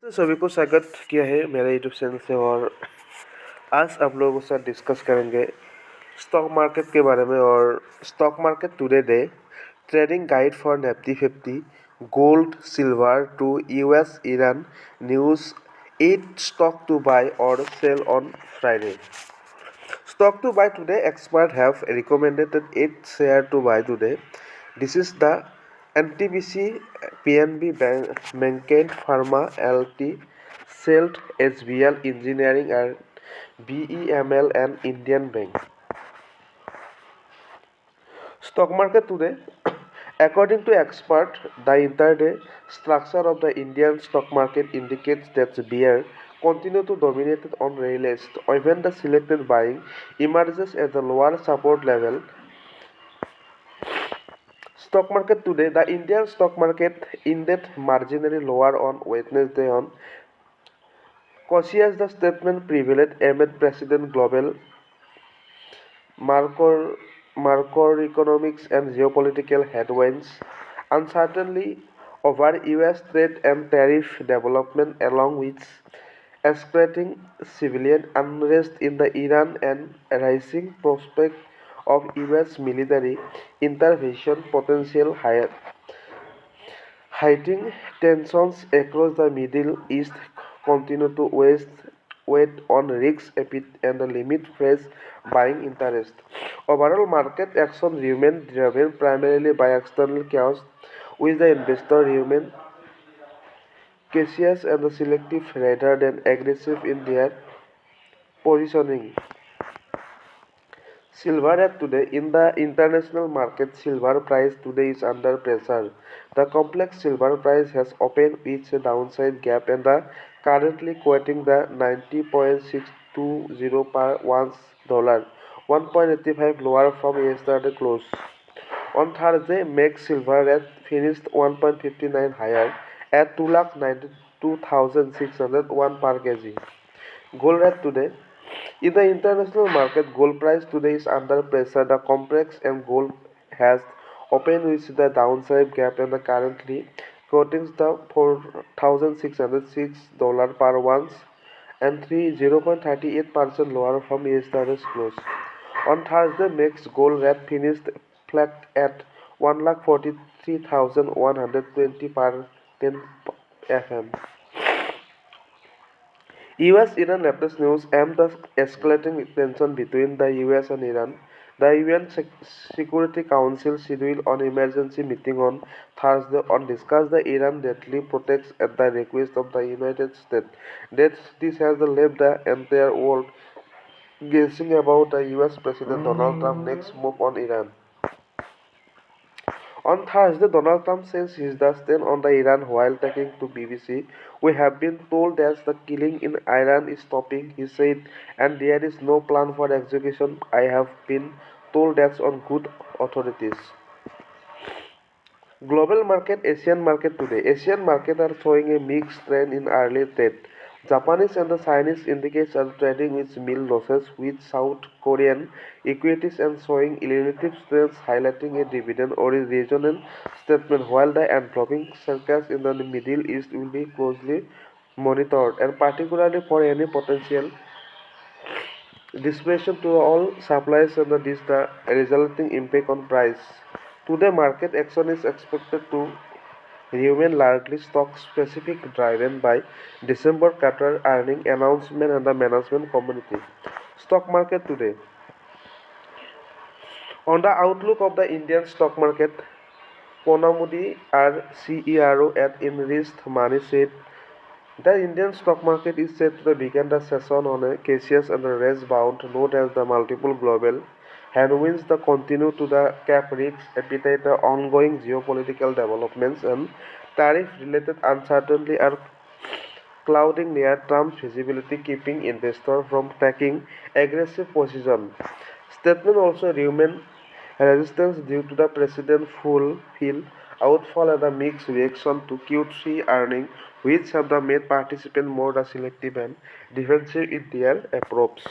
तो सभी को स्वागत किया है मेरे यूट्यूब चैनल से। और आज आप लोगों के साथ डिस्कस करेंगे स्टॉक मार्केट के बारे में। और stock market today day trading guide for Nifty 50 gold silver to US Iran news 8 stock to buy और sell on Friday. Stock to buy today, experts have recommended 8 share to buy today. This is the NTPC, PNB Bank, Mankind Pharma, LT, Selt, HBL Engineering and BEML and Indian Bank. Stock market today. According to experts, the intraday structure of the Indian stock market indicates that bear continue to dominate on rallies. Even the selected buying emerges at the lower support level. Stock market today, the Indian stock market ended marginally lower on Wednesday on cautious the statement prevailed amid President global macroeconomics and geopolitical headwinds, uncertainty over U.S. trade and tariff development, along with escalating civilian unrest in the Iran and rising prospect of U.S. military intervention potential heightening tensions across the Middle East continue to weigh on risks and limit fresh buying interest. Overall market action remained driven primarily by external chaos, with the investor remain cautious and selective rather than aggressive in their positioning. Silver at today in the international market, silver price today is under pressure. The complex silver price has opened its downside gap and the currently quoting the 90.620 per ounce dollar, 1.85 lower from yesterday close. On Thursday, MACD silver rate finished 1.59 higher at 2,92,601 per kg. Gold rate today. In the international market, gold price today is under pressure. The complex and gold has opened with the downside gap and the currently quoting the $4,606 per ounce and 0.38% lower from yesterday's close. On Thursday, mixed gold rate finished flat at 1,43,120 per 10 FM. US-Iran latest news amid the escalating tension between the US and Iran. The UN Security Council scheduled an emergency meeting on Thursday on discuss the Iran deadly attacks at the request of the United States. This has left the entire world guessing about the US President Donald Trump's next move on Iran. On Thursday, Donald Trump says he does stand on the Iran while talking to BBC. We have been told that the killing in Iran is stopping, he said, and there is no plan for execution. I have been told that's on good authorities. Global market, Asian market today. Asian market are showing a mixed trend in early trade. Japanese and the Chinese indices are trading with mild losses, with South Korean equities and showing relative strength, highlighting a dividend or a regional statement, while the entroping circus in the Middle East will be closely monitored, and particularly for any potential disruption to all supplies and the resulting impact on price. Today, market action is expected to remain largely stock-specific, driven by December quarter earning announcement and the management community. Stock market today. On the outlook of the Indian stock market, Ponamudi, our CEO at Enriched Money said the Indian stock market is set to begin the session on a cautious and range-bound note as the multiple global headwinds the continue to the cap risk appetite, the ongoing geopolitical developments and tariff-related uncertainty are clouding near-term visibility, keeping investors from taking aggressive positions. Statement also remain resistance due to the President's full outfall and the mixed reaction to Q3 earnings, which have made participants more selective and defensive in their approach.